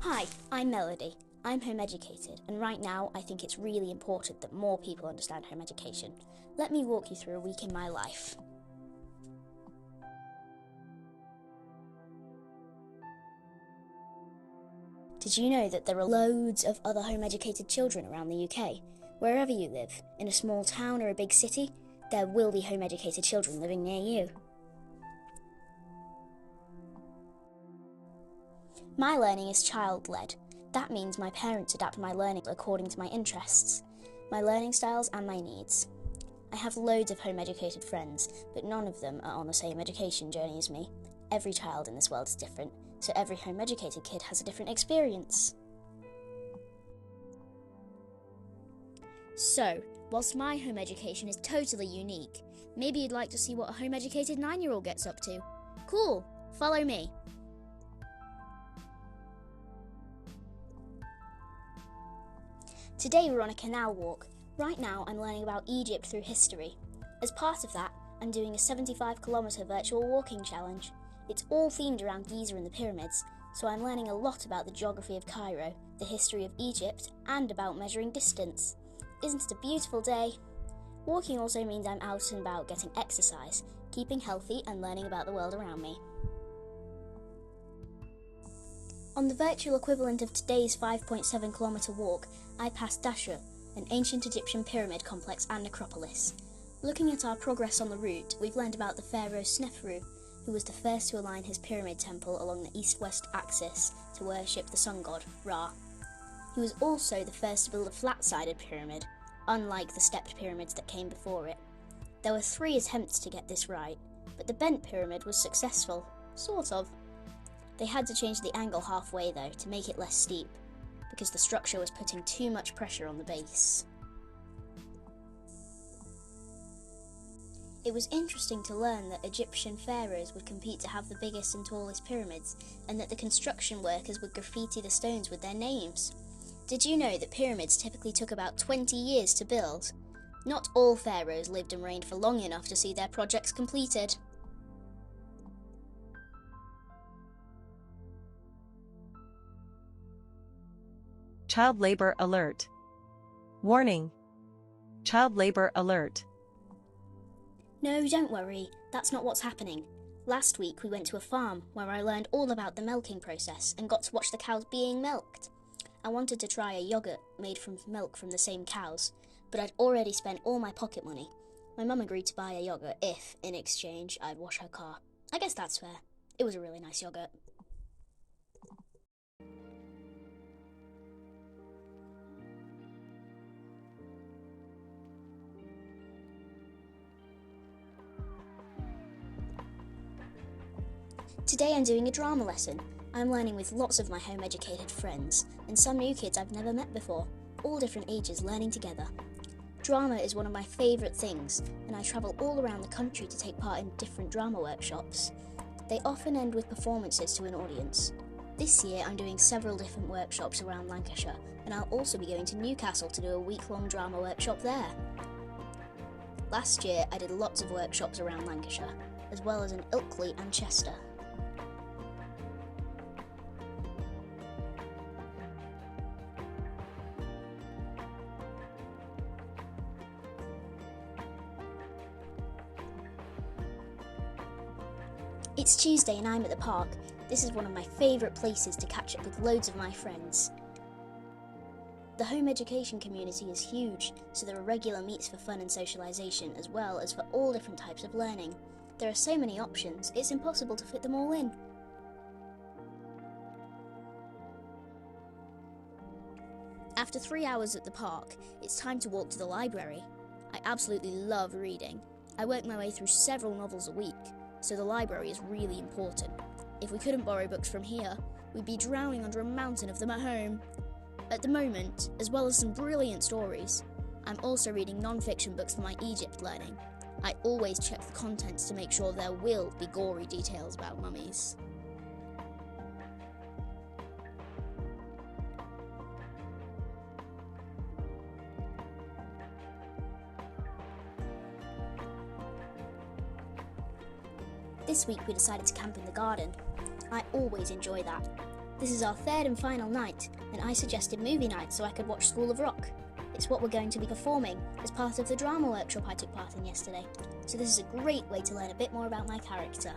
Hi, I'm Melody. I'm home educated, and right now I think it's really important that more people understand home education. Let me walk you through a week in my life. Did you know that there are loads of other home educated children around the UK? Wherever you live, in a small town or a big city, there will be home educated children living near you. My learning is child-led. That means my parents adapt my learning according to my interests, my learning styles and my needs. I have loads of home educated friends, but none of them are on the same education journey as me. Every child in this world is different, so every home educated kid has a different experience. So, whilst my home education is totally unique, maybe you'd like to see what a home educated 9-year-old gets up to. Cool, follow me. Today we're on a canal walk. Right now I'm learning about Egypt through history. As part of that, I'm doing a 75-kilometre virtual walking challenge. It's all themed around Giza and the pyramids, so I'm learning a lot about the geography of Cairo, the history of Egypt, and about measuring distance. Isn't it a beautiful day? Walking also means I'm out and about getting exercise, keeping healthy and learning about the world around me. On the virtual equivalent of today's 5.7-kilometre walk, I passed Dashur, an ancient Egyptian pyramid complex and necropolis. Looking at our progress on the route, we've learned about the pharaoh Sneferu, who was the first to align his pyramid temple along the east-west axis to worship the sun god, Ra. He was also the first to build a flat-sided pyramid, unlike the stepped pyramids that came before it. There were 3 attempts to get this right, but the bent pyramid was successful, sort of. They had to change the angle halfway though to make it less steep, because the structure was putting too much pressure on the base. It was interesting to learn that Egyptian pharaohs would compete to have the biggest and tallest pyramids, and that the construction workers would graffiti the stones with their names. Did you know that pyramids typically took about 20 years to build? Not all pharaohs lived and reigned for long enough to see their projects completed. Child labor alert. Warning. Child labor alert. No, don't worry, that's not what's happening. Last week we went to a farm where I learned all about the milking process and got to watch the cows being milked. I wanted to try a yoghurt made from milk from the same cows, but I'd already spent all my pocket money. My mum agreed to buy a yoghurt if, in exchange, I'd wash her car. I guess that's fair. It was a really nice yoghurt. Today I'm doing a drama lesson. I'm learning with lots of my home educated friends, and some new kids I've never met before, all different ages learning together. Drama is one of my favourite things, and I travel all around the country to take part in different drama workshops. They often end with performances to an audience. This year I'm doing several different workshops around Lancashire, and I'll also be going to Newcastle to do a week-long drama workshop there. Last year I did lots of workshops around Lancashire, as well as in Ilkley and Chester. It's Tuesday and I'm at the park. This is one of my favourite places to catch up with loads of my friends. The home education community is huge, so there are regular meets for fun and socialisation, as well as for all different types of learning. There are so many options, it's impossible to fit them all in. After 3 hours at the park, it's time to walk to the library. I absolutely love reading. I work my way through several novels a week, so the library is really important. If we couldn't borrow books from here, we'd be drowning under a mountain of them at home. At the moment, as well as some brilliant stories, I'm also reading non-fiction books for my Egypt learning. I always check the contents to make sure there will be gory details about mummies. This week we decided to camp in the garden. I always enjoy that. This is our third and final night, and I suggested movie night so I could watch School of Rock. It's what we're going to be performing as part of the drama workshop I took part in yesterday, so this is a great way to learn a bit more about my character.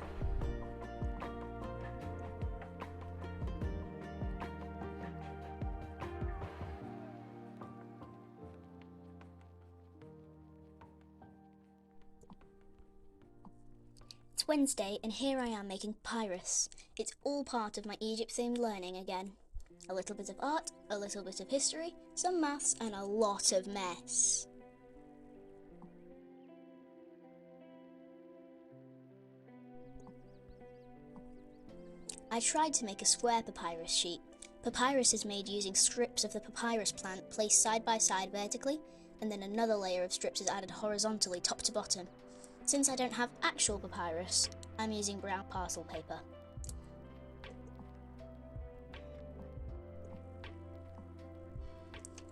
It's Wednesday, and here I am making papyrus. It's all part of my Egypt-themed learning again. A little bit of art, a little bit of history, some maths, and a lot of mess. I tried to make a square papyrus sheet. Papyrus is made using strips of the papyrus plant placed side by side vertically, and then another layer of strips is added horizontally top to bottom. Since I don't have actual papyrus, I'm using brown parcel paper.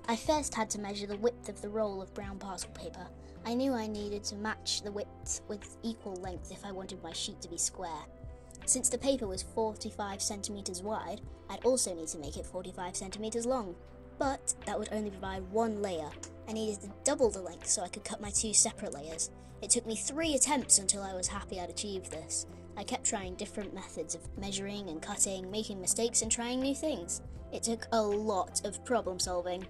I first had to measure the width of the roll of brown parcel paper. I knew I needed to match the width with equal length if I wanted my sheet to be square. Since the paper was 45 centimeters wide, I'd also need to make it 45 centimeters long. But that would only provide one layer. I needed to double the length so I could cut my two separate layers. It took me 3 attempts until I was happy I'd achieved this. I kept trying different methods of measuring and cutting, making mistakes and trying new things. It took a lot of problem solving.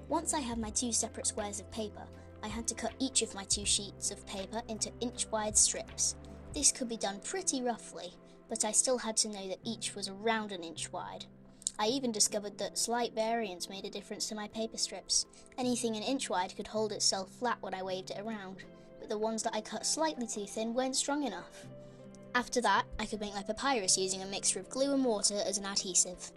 Once I had my 2 separate squares of paper, I had to cut each of my 2 sheets of paper into inch-wide strips. This could be done pretty roughly, but I still had to know that each was around an inch wide. I even discovered that slight variance made a difference to my paper strips. Anything an inch wide could hold itself flat when I waved it around, but the ones that I cut slightly too thin weren't strong enough. After that, I could make my papyrus using a mixture of glue and water as an adhesive.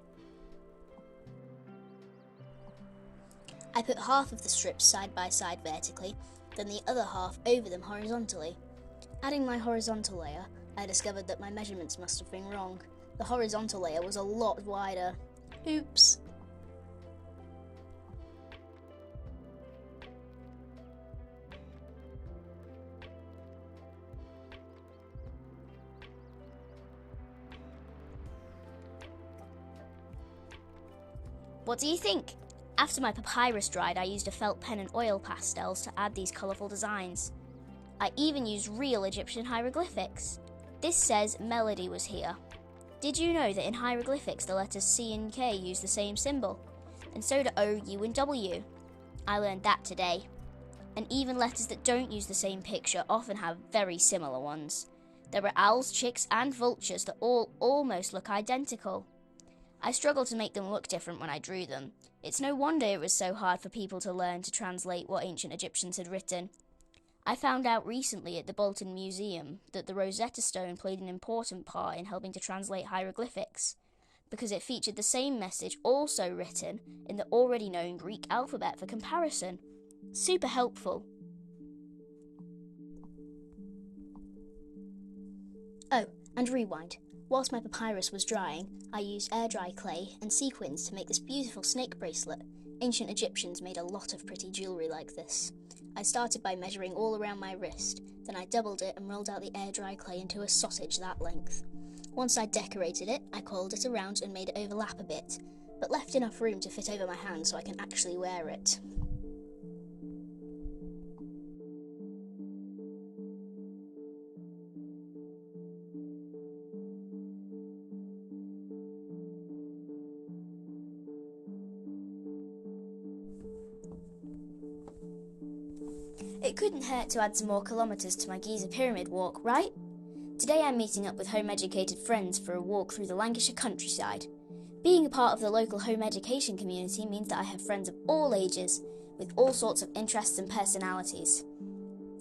I put half of the strips side by side vertically, then the other half over them horizontally. Adding my horizontal layer, I discovered that my measurements must have been wrong. The horizontal layer was a lot wider. Oops. What do you think? After my papyrus dried, I used a felt pen and oil pastels to add these colourful designs. I even used real Egyptian hieroglyphics. This says Melody was here. Did you know that in hieroglyphics the letters C and K use the same symbol? And so do O, U and W. I learned that today. And even letters that don't use the same picture often have very similar ones. There are owls, chicks and vultures that all almost look identical. I struggled to make them look different when I drew them. It's no wonder it was so hard for people to learn to translate what ancient Egyptians had written. I found out recently at the Bolton Museum that the Rosetta Stone played an important part in helping to translate hieroglyphics, because it featured the same message also written in the already known Greek alphabet for comparison. Super helpful. Oh, and rewind. Whilst my papyrus was drying, I used air-dry clay and sequins to make this beautiful snake bracelet. Ancient Egyptians made a lot of pretty jewellery like this. I started by measuring all around my wrist, then I doubled it and rolled out the air-dry clay into a sausage that length. Once I'd decorated it, I coiled it around and made it overlap a bit, but left enough room to fit over my hand so I can actually wear it. It couldn't hurt to add some more kilometres to my Giza Pyramid walk, right? Today I'm meeting up with home-educated friends for a walk through the Lancashire countryside. Being a part of the local home education community means that I have friends of all ages, with all sorts of interests and personalities.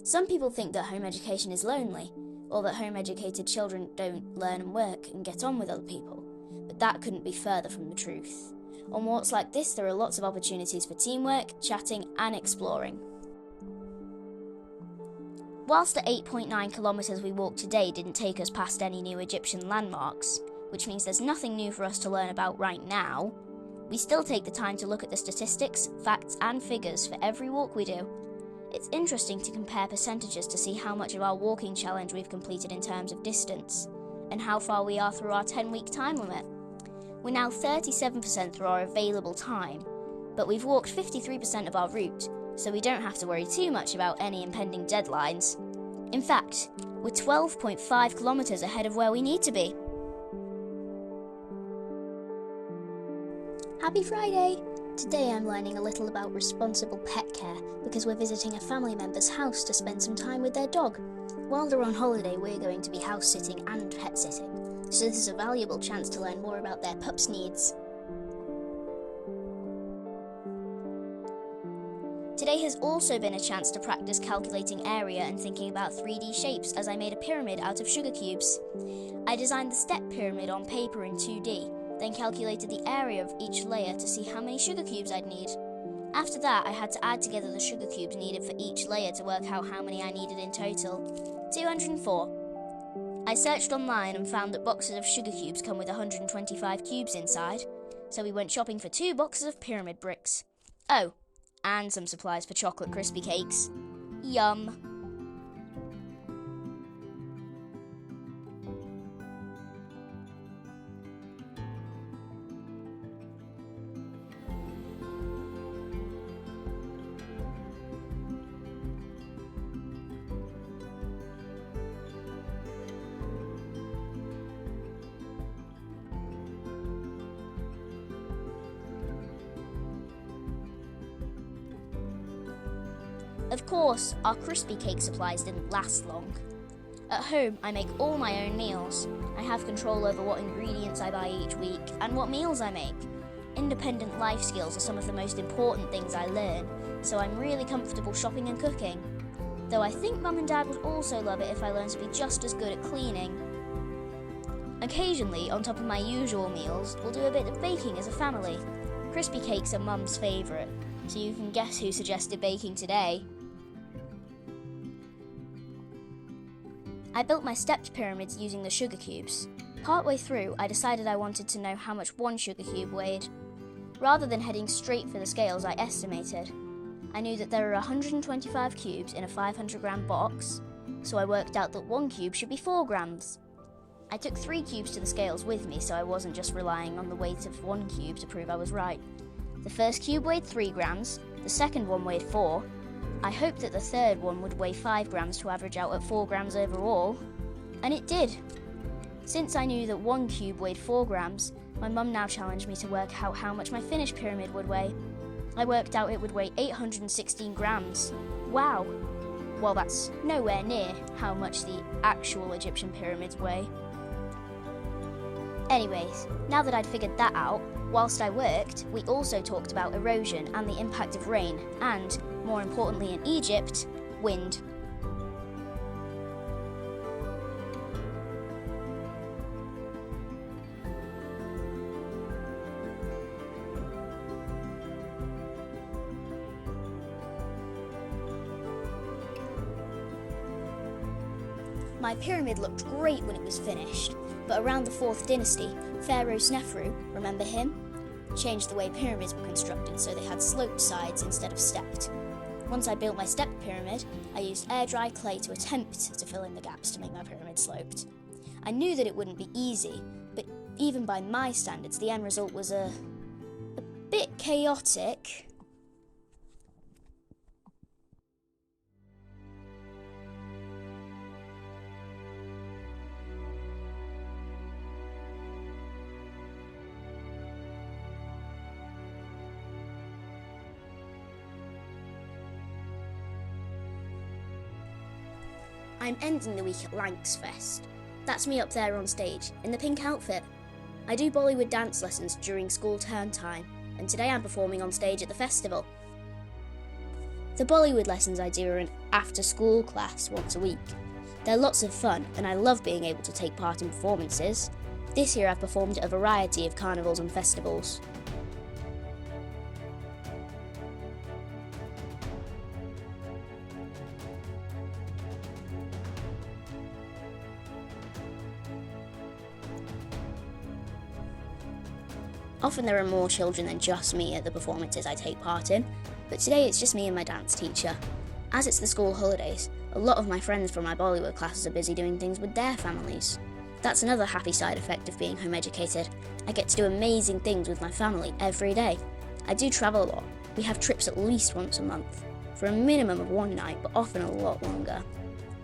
Some people think that home education is lonely, or that home-educated children don't learn and work and get on with other people, but that couldn't be further from the truth. On walks like this, there are lots of opportunities for teamwork, chatting and exploring. Whilst the 8.9 kilometres we walked today didn't take us past any new Egyptian landmarks, which means there's nothing new for us to learn about right now, we still take the time to look at the statistics, facts and figures for every walk we do. It's interesting to compare percentages to see how much of our walking challenge we've completed in terms of distance. and how far we are through our 10-week time limit. We're now 37% through our available time, but we've walked 53% of our route, so we don't have to worry too much about any impending deadlines. In fact, we're 12.5 kilometres ahead of where we need to be. Happy Friday! Today I'm learning a little about responsible pet care because we're visiting a family member's house to spend some time with their dog. While they're on holiday, we're going to be house sitting and pet sitting, so this is a valuable chance to learn more about their pup's needs. Today has also been a chance to practice calculating area and thinking about 3D shapes as I made a pyramid out of sugar cubes. I designed the step pyramid on paper in 2D, then calculated the area of each layer to see how many sugar cubes I'd need. After that, I had to add together the sugar cubes needed for each layer to work out how many I needed in total. 204. I searched online and found that boxes of sugar cubes come with 125 cubes inside, so we went shopping for 2 boxes of pyramid bricks. Oh, and some supplies for chocolate crispy cakes. Yum! Of course, our crispy cake supplies didn't last long. At home, I make all my own meals. I have control over what ingredients I buy each week and what meals I make. Independent life skills are some of the most important things I learn, so I'm really comfortable shopping and cooking. Though I think Mum and Dad would also love it if I learned to be just as good at cleaning. Occasionally, on top of my usual meals, we'll do a bit of baking as a family. Crispy cakes are Mum's favourite, so you can guess who suggested baking today. I built my stepped pyramids using the sugar cubes. Partway through, I decided I wanted to know how much one sugar cube weighed. Rather than heading straight for the scales, I estimated. I knew that there are 125 cubes in a 500-gram box, so I worked out that 1 cube should be 4 grams. I took 3 cubes to the scales with me, so I wasn't just relying on the weight of 1 cube to prove I was right. The first cube weighed 3 grams, the second one weighed 4. I hoped that the third one would weigh 5 grams to average out at 4 grams overall, and it did. Since I knew that 1 cube weighed 4 grams, my mum now challenged me to work out how much my finished pyramid would weigh. I worked out it would weigh 816 grams. Wow! Well, that's nowhere near how much the actual Egyptian pyramids weigh. Anyways, now that I'd figured that out, whilst I worked, we also talked about erosion and the impact of rain, and, more importantly in Egypt, wind. My pyramid looked great when it was finished, but around the 4th dynasty, Pharaoh Sneferu, remember him? Changed the way pyramids were constructed so they had sloped sides instead of stepped. Once I built my stepped pyramid, I used air-dry clay to attempt to fill in the gaps to make my pyramid sloped. I knew that it wouldn't be easy, but even by my standards, the end result was a bit chaotic. I'm ending the week at Lancs Fest. That's me up there on stage, in the pink outfit. I do Bollywood dance lessons during school term time, and today I'm performing on stage at the festival. The Bollywood lessons I do are an after-school class once a week. They're lots of fun, and I love being able to take part in performances. This year I've performed at a variety of carnivals and festivals. Often there are more children than just me at the performances I take part in, but today it's just me and my dance teacher. As it's the school holidays, a lot of my friends from my Bollywood classes are busy doing things with their families. That's another happy side effect of being home educated. I get to do amazing things with my family every day. I do travel a lot. We have trips at least once a month, for a minimum of one night, but often a lot longer.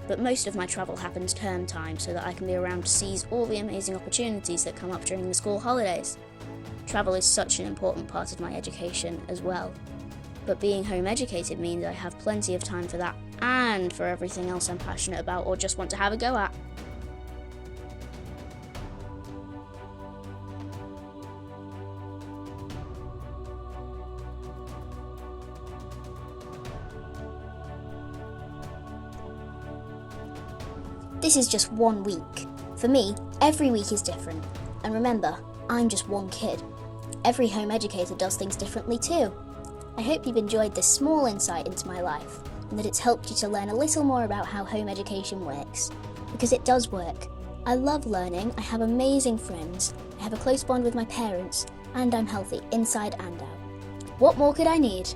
But most of my travel happens term time so that I can be around to seize all the amazing opportunities that come up during the school holidays. Travel is such an important part of my education as well. But being home educated means I have plenty of time for that and for everything else I'm passionate about or just want to have a go at. This is just 1 week. For me, every week is different. And remember, I'm just one kid. Every home educator does things differently too. I hope you've enjoyed this small insight into my life, and that it's helped you to learn a little more about how home education works. Because it does work. I love learning, I have amazing friends, I have a close bond with my parents, and I'm healthy inside and out. What more could I need?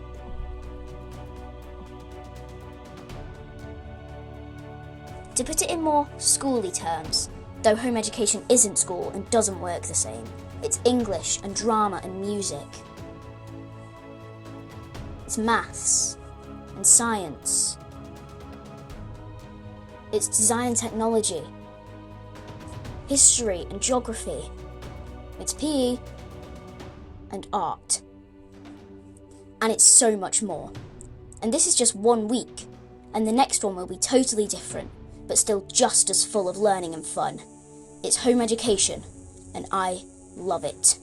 To put it in more schooly terms, though home education isn't school and doesn't work the same, it's English and drama and music. It's maths and science. It's design and technology, history and geography. It's PE and art. And it's so much more. And this is just 1 week, and the next one will be totally different, but still just as full of learning and fun. It's home education, and I love it.